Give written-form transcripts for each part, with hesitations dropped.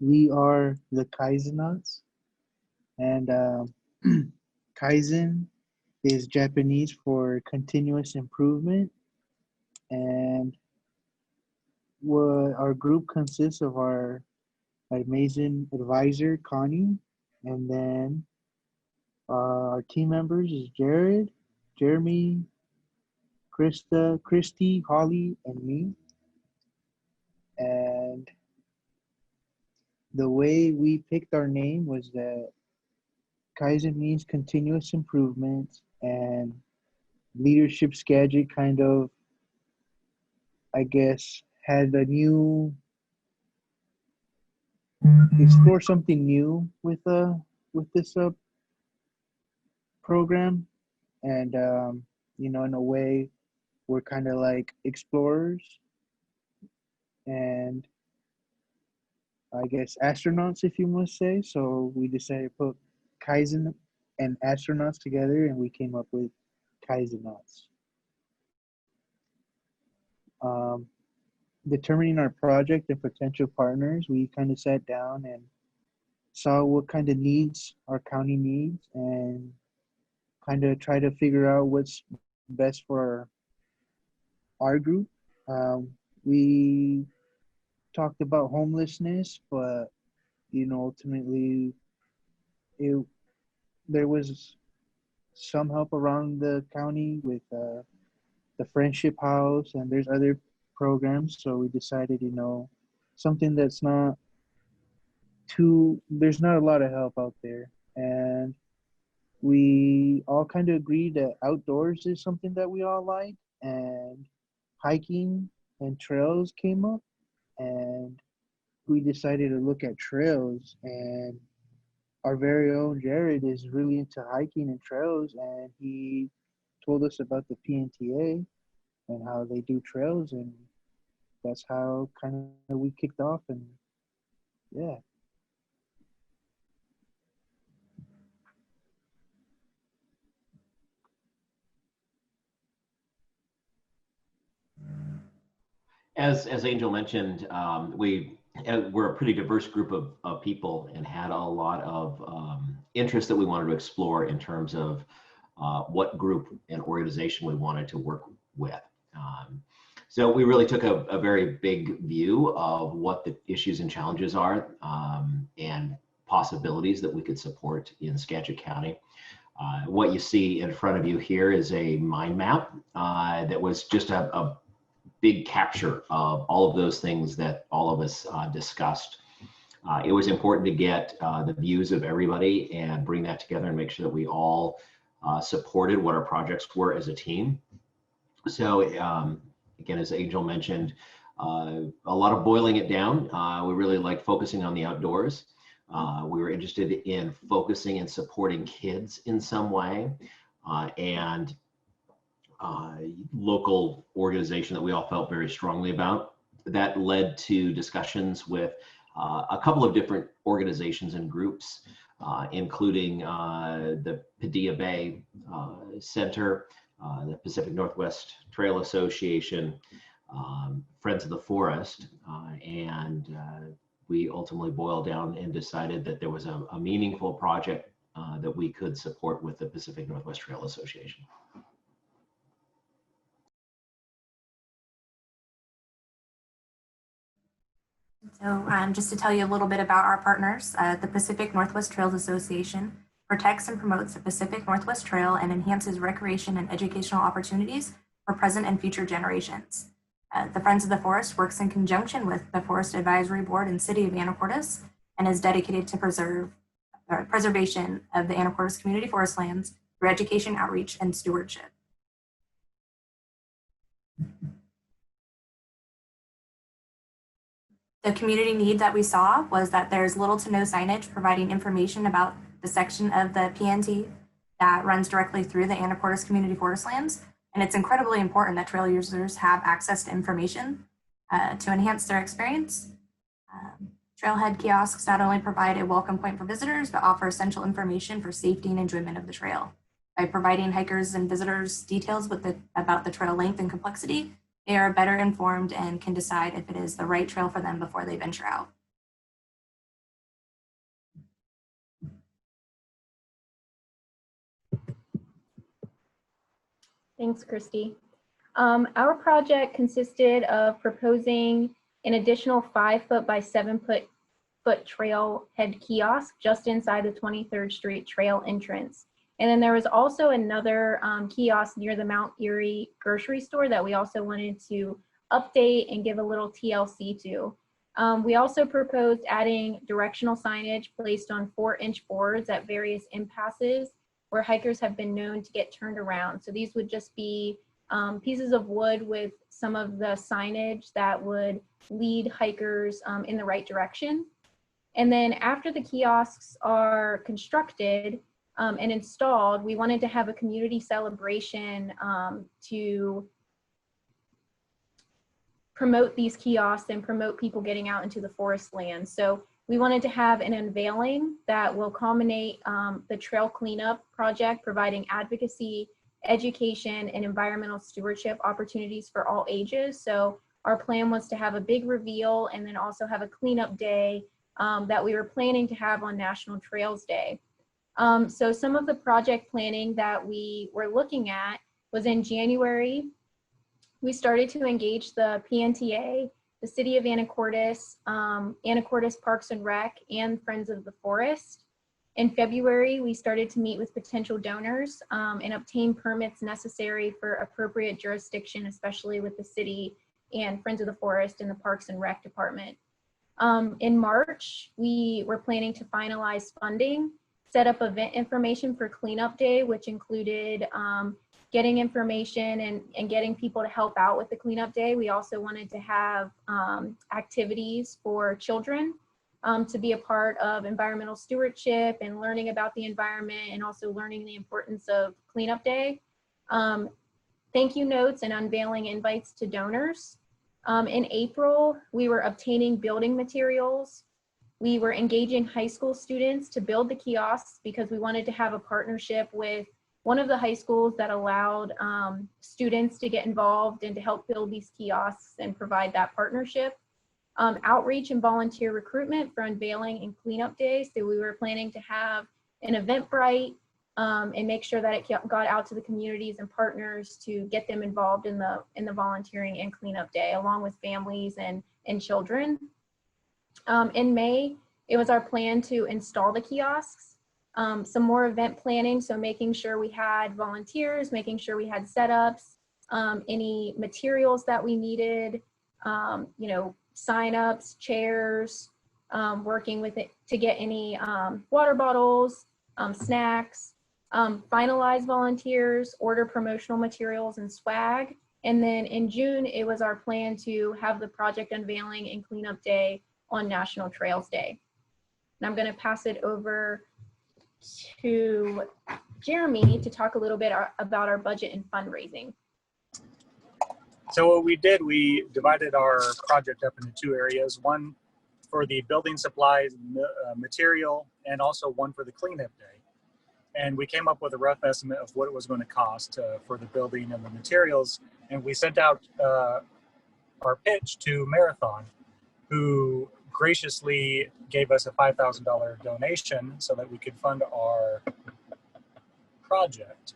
We are the Kaizenauts, and Kaizen is Japanese for continuous improvement. And what our group consists of our amazing advisor, Connie, and then our team members is Jared, Jeremy, Krista, Christy, Holly, and me. And the way we picked our name was that Kaizen means continuous improvement, and leadership Skagit kind of, I guess, had a new explore something new with this program, and in a way, we're kind of like explorers and I guess astronauts, if you must say. So we decided to put Kaizen and astronauts together, and we came up with Kaizenauts. Um, Determining our project and potential partners, we kind of sat down and saw what kind of needs our county needs and kind of try to figure out what's best for our group. We talked about homelessness, but ultimately, it there was some help around the county with the Friendship House, and there's other programs. So we decided, something that's not too. There's not a lot of help out there, and we all kind of agreed that outdoors is something that we all like, and hiking and trails came up, and we decided to look at trails. And our very own Jared is really into hiking and trails, and he told us about the PNTA and how they do trails, and that's how kind of we kicked off. And yeah. As Angel mentioned, we're a pretty diverse group of people and had a lot of interest that we wanted to explore in terms of what group and organization we wanted to work with. So we really took a very big view of what the issues and challenges are and possibilities that we could support in Skagit County. What you see in front of you here is a mind map that was just a big capture of all of those things that all of us discussed. It was important to get the views of everybody and bring that together and make sure that we all supported what our projects were as a team. So again, as Angel mentioned, a lot of boiling it down. We really liked focusing on the outdoors. We were interested in focusing and supporting kids in some way, and local organization that we all felt very strongly about. That led to discussions with a couple of different organizations and groups, including the Padilla Bay Center, the Pacific Northwest Trail Association, Friends of the Forest, and we ultimately boiled down and decided that there was a meaningful project that we could support with the Pacific Northwest Trail Association. So just to tell you a little bit about our partners, the Pacific Northwest Trails Association protects and promotes the Pacific Northwest Trail and enhances recreation and educational opportunities for present and future generations. The Friends of the Forest works in conjunction with the Forest Advisory Board and City of Anacortes and is dedicated to preservation of the Anacortes community forest lands through education, outreach, and stewardship. The community need that we saw was that there's little to no signage providing information about the section of the PNT that runs directly through the Anacortes community forest lands. And it's incredibly important that trail users have access to information to enhance their experience. Trailhead kiosks not only provide a welcome point for visitors, but offer essential information for safety and enjoyment of the trail. By providing hikers and visitors details about the trail length and complexity, they are better informed and can decide if it is the right trail for them before they venture out. Thanks, Christy. Our project consisted of proposing an additional 5-foot by 7-foot trailhead kiosk just inside the 23rd Street Trail entrance. And then there was also another kiosk near the Mount Erie grocery store that we also wanted to update and give a little TLC to. We also proposed adding directional signage placed on 4-inch boards at various impasses where hikers have been known to get turned around. So these would just be pieces of wood with some of the signage that would lead hikers in the right direction. And then after the kiosks are constructed and installed, we wanted to have a community celebration to promote these kiosks and promote people getting out into the forest land. So we wanted to have an unveiling that will culminate the trail cleanup project, providing advocacy, education, and environmental stewardship opportunities for all ages. So our plan was to have a big reveal and then also have a cleanup day that we were planning to have on National Trails Day. So some of the project planning that we were looking at was in January. We started to engage the PNTA, the City of Anacortes, Anacortes Parks and Rec, and Friends of the Forest. In February, we started to meet with potential donors and obtain permits necessary for appropriate jurisdiction, especially with the city and Friends of the Forest and the Parks and Rec Department. In March, we were planning to finalize funding, set up event information for Cleanup Day, which included getting information and getting people to help out with the cleanup day. We also wanted to have activities for children to be a part of environmental stewardship and learning about the environment and also learning the importance of cleanup day. Thank you notes and unveiling invites to donors. In April, we were obtaining building materials. We were engaging high school students to build the kiosks because we wanted to have a partnership with one of the high schools that allowed students to get involved and to help build these kiosks and provide that partnership. Outreach and volunteer recruitment for unveiling and cleanup days. So we were planning to have an Eventbrite and make sure that it got out to the communities and partners to get them involved in the volunteering and cleanup day, along with families and children. In May, it was our plan to install the kiosks. Some more event planning, so making sure we had volunteers, making sure we had setups, any materials that we needed, sign-ups, chairs, working with it to get any water bottles, snacks, finalize volunteers, order promotional materials and swag. And then in June, it was our plan to have the project unveiling and cleanup day on National Trails Day. And I'm going to pass it over to Jeremy to talk a little bit about our budget and fundraising. So what we did, we divided our project up into 2 areas, one for the building supplies, material, and also one for the cleanup day. And we came up with a rough estimate of what it was going to cost for the building and the materials. And we sent out our pitch to Marathon, who graciously gave us a $5,000 donation so that we could fund our project.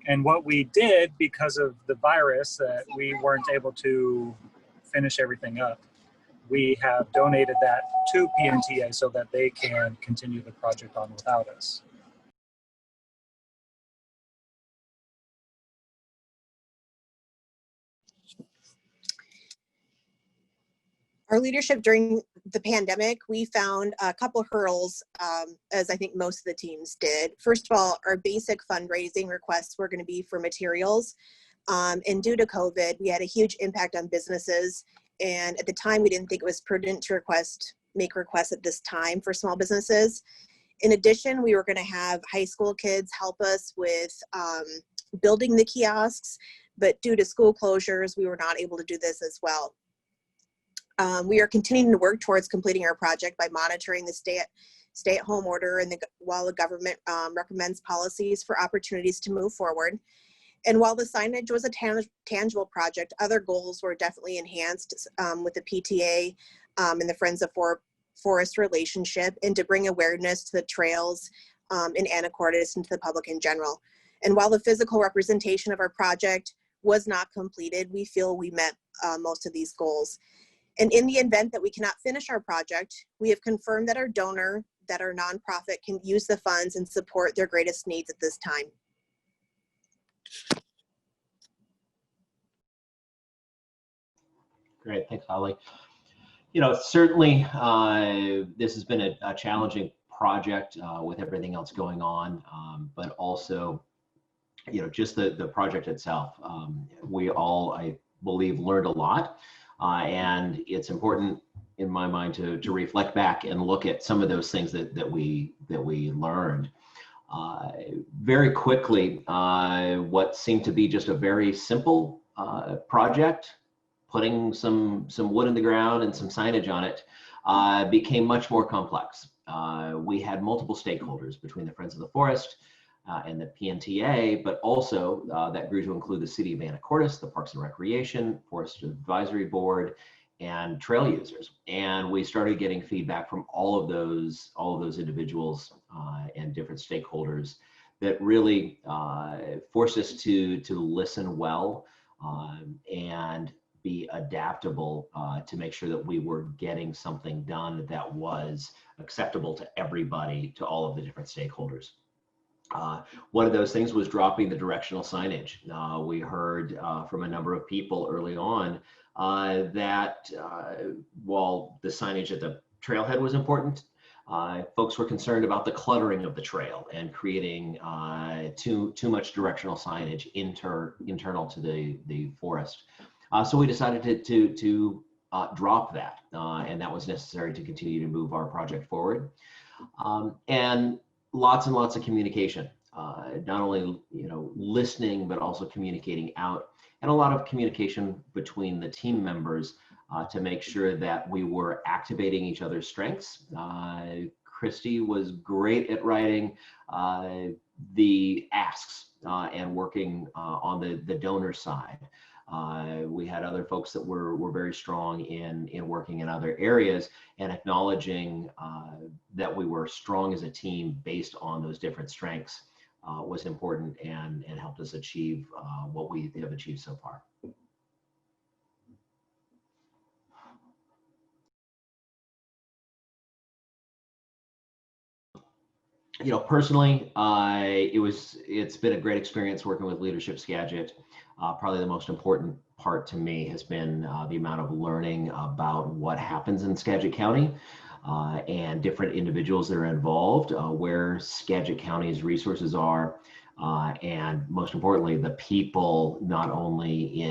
And what we did, because of the virus, that we weren't able to finish everything up, we have donated that to PNTA so that they can continue the project on without us. Our leadership during the pandemic, we found a couple hurdles, as I think most of the teams did. First of all, our basic fundraising requests were going to be for materials. And due to COVID, we had a huge impact on businesses. And at the time, we didn't think it was prudent to make requests at this time for small businesses. In addition, we were going to have high school kids help us with building the kiosks, but due to school closures, we were not able to do this as well. We are continuing to work towards completing our project by monitoring the stay-at-home order and while the government recommends policies for opportunities to move forward. And while the signage was a tangible project, other goals were definitely enhanced with the PTA and the Friends of Forest relationship, and to bring awareness to the trails in Anacortes and to the public in general. And while the physical representation of our project was not completed, we feel we met most of these goals. And in the event that we cannot finish our project, we have confirmed that our donor, that our nonprofit can use the funds and support their greatest needs at this time. Great, thanks, Holly. You know, certainly this has been a challenging project with everything else going on, but also, you know, just the project itself. We all, I believe, learned a lot, and it's important in my mind to reflect back and look at some of those things that we learned. Very quickly, what seemed to be just a very simple project, putting some wood in the ground and some signage on it, became much more complex. We had multiple stakeholders between the Friends of the Forest and the PNTA, but also that grew to include the City of Anacortes, the Parks and Recreation, Forest Advisory Board, and trail users. And we started getting feedback from all of those individuals and different stakeholders that really forced us to listen well and be adaptable to make sure that we were getting something done that was acceptable to everybody, to all of the different stakeholders. One of those things was dropping the directional signage. We heard from a number of people early on that while the signage at the trailhead was important, folks were concerned about the cluttering of the trail and creating too much directional signage internal to the forest. So we decided to drop that, and that was necessary to continue to move our project forward. And lots and lots of communication, not only listening, but also communicating out, and a lot of communication between the team members to make sure that we were activating each other's strengths. Christy was great at writing the asks and working on the donor side. We had other folks that were very strong in working in other areas, and acknowledging that we were strong as a team based on those different strengths was important and helped us achieve what we have achieved so far. You know, personally, it's been a great experience working with Leadership Skagit. Probably the most important part to me has been the amount of learning about what happens in Skagit County and different individuals that are involved, where Skagit County's resources are, and most importantly, the people not only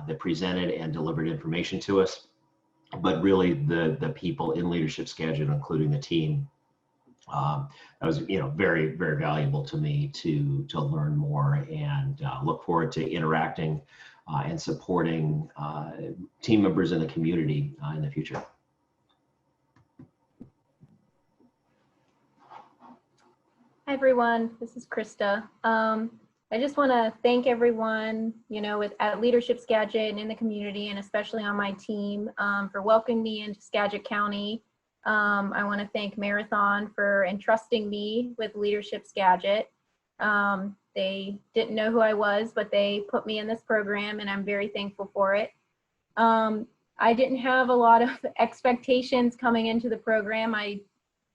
that presented and delivered information to us, but really the people in Leadership Skagit, including the team. That was, very, very valuable to me to learn more, and look forward to interacting and supporting team members in the community in the future. Hi everyone, this is Krista. I just want to thank everyone, at Leadership Skagit and in the community, and especially on my team, for welcoming me into Skagit County. I want to thank Marathon for entrusting me with Leadership Skagit. They didn't know who I was, but they put me in this program, and I'm very thankful for it. I didn't have a lot of expectations coming into the program. I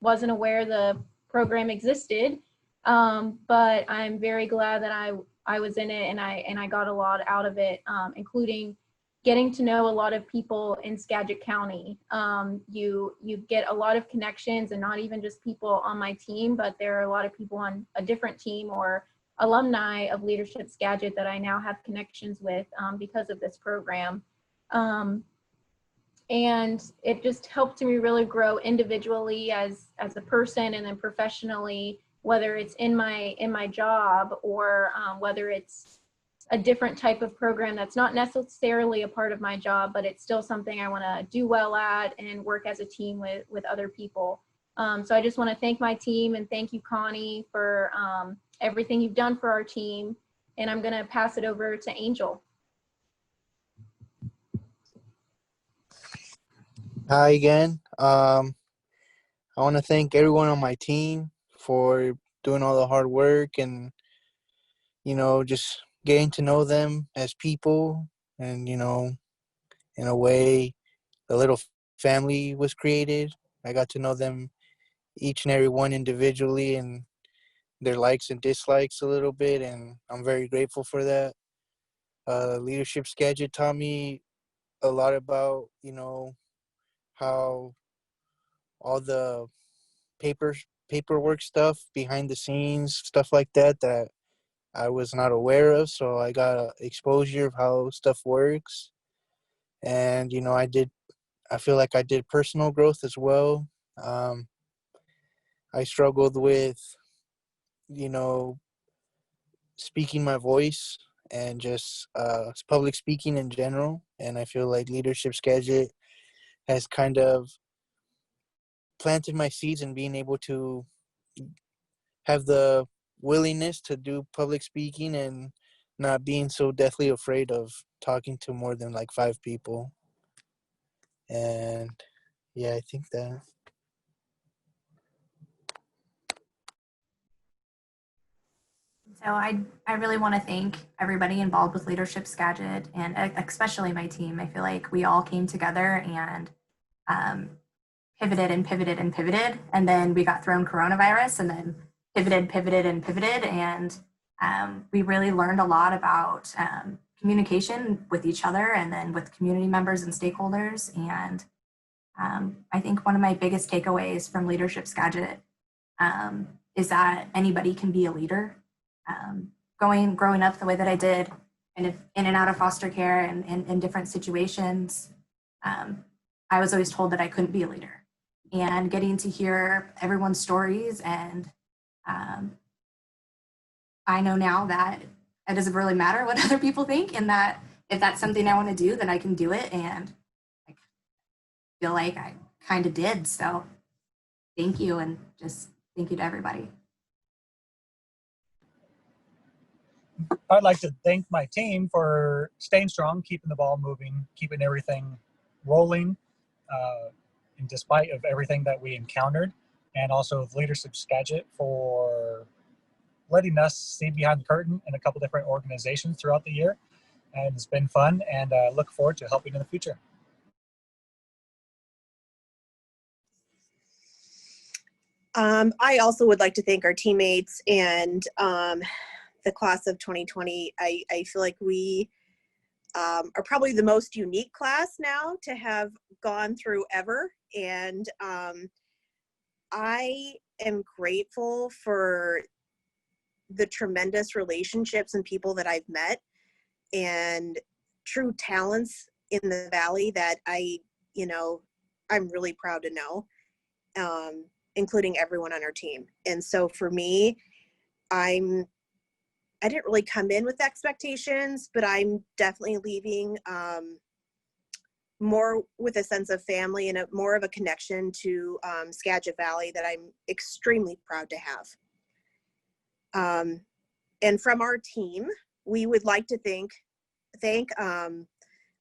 wasn't aware the program existed, but I'm very glad that I was in it, and I got a lot out of it, including getting to know a lot of people in Skagit County. You get a lot of connections, and not even just people on my team, but there are a lot of people on a different team or alumni of Leadership Skagit that I now have connections with because of this program. And it just helped me really grow individually as a person, and then professionally, whether it's in my job or whether it's a different type of program that's not necessarily a part of my job, but it's still something I want to do well at and work as a team with other people. So I just want to thank my team, and thank you, Connie, for everything you've done for our team. And I'm going to pass it over to Angel. Hi again. I want to thank everyone on my team for doing all the hard work and just getting to know them as people, and in a way, a little family was created. I got to know them each and every one individually and their likes and dislikes a little bit, and I'm very grateful for that. Leadership Skagit taught me a lot about, how all the paperwork stuff behind the scenes, stuff like that I was not aware of. So I got exposure of how stuff works. And, I feel like I did personal growth as well. Um, I struggled with, you know, speaking my voice and just public speaking in general. And I feel like Leadership Skagit has kind of planted my seeds in being able to have the willingness to do public speaking and not being so deathly afraid of talking to more than like 5 people. And yeah, I think that. So I really want to thank everybody involved with Leadership Skagit and especially my team. I feel like we all came together and um, pivoted and pivoted and pivoted. And then we got thrown coronavirus and then pivoted and pivoted. And we really learned a lot about communication with each other and then with community members and stakeholders. And I think one of my biggest takeaways from Leadership Skagit is that anybody can be a leader. Growing up the way that I did, and in and out of foster care and in different situations, I was always told that I couldn't be a leader. And getting to hear everyone's stories, and I know now that it doesn't really matter what other people think, and that if that's something I want to do, then I can do it. And I feel like I kind of did. So thank you, and just thank you to everybody. I'd like to thank my team for staying strong, keeping the ball moving, keeping everything rolling, in despite of everything that we encountered, and also Leadership Skagit for letting us see behind the curtain in a couple different organizations throughout the year. And it's been fun, and I look forward to helping in the future. I also would like to thank our teammates and the class of 2020. I feel like we are probably the most unique class now to have gone through ever. And I am grateful for the tremendous relationships and people that I've met and true talents in the Valley that I'm really proud to know, including everyone on our team. And so for me, I didn't really come in with expectations, but I'm definitely leaving more with a sense of family and more of a connection to Skagit Valley that I'm extremely proud to have. And from our team, we would like to thank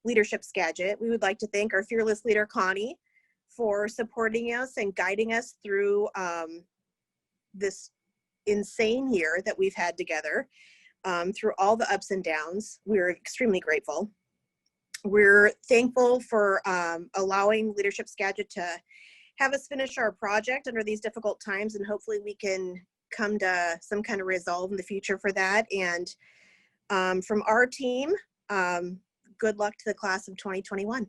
Leadership Skagit. We would like to thank our fearless leader, Connie, for supporting us and guiding us through this insane year that we've had together, through all the ups and downs. We're extremely grateful. We're thankful for allowing Leadership Skagit to have us finish our project under these difficult times, and hopefully we can come to some kind of resolve in the future for that. And from our team, good luck to the class of 2021.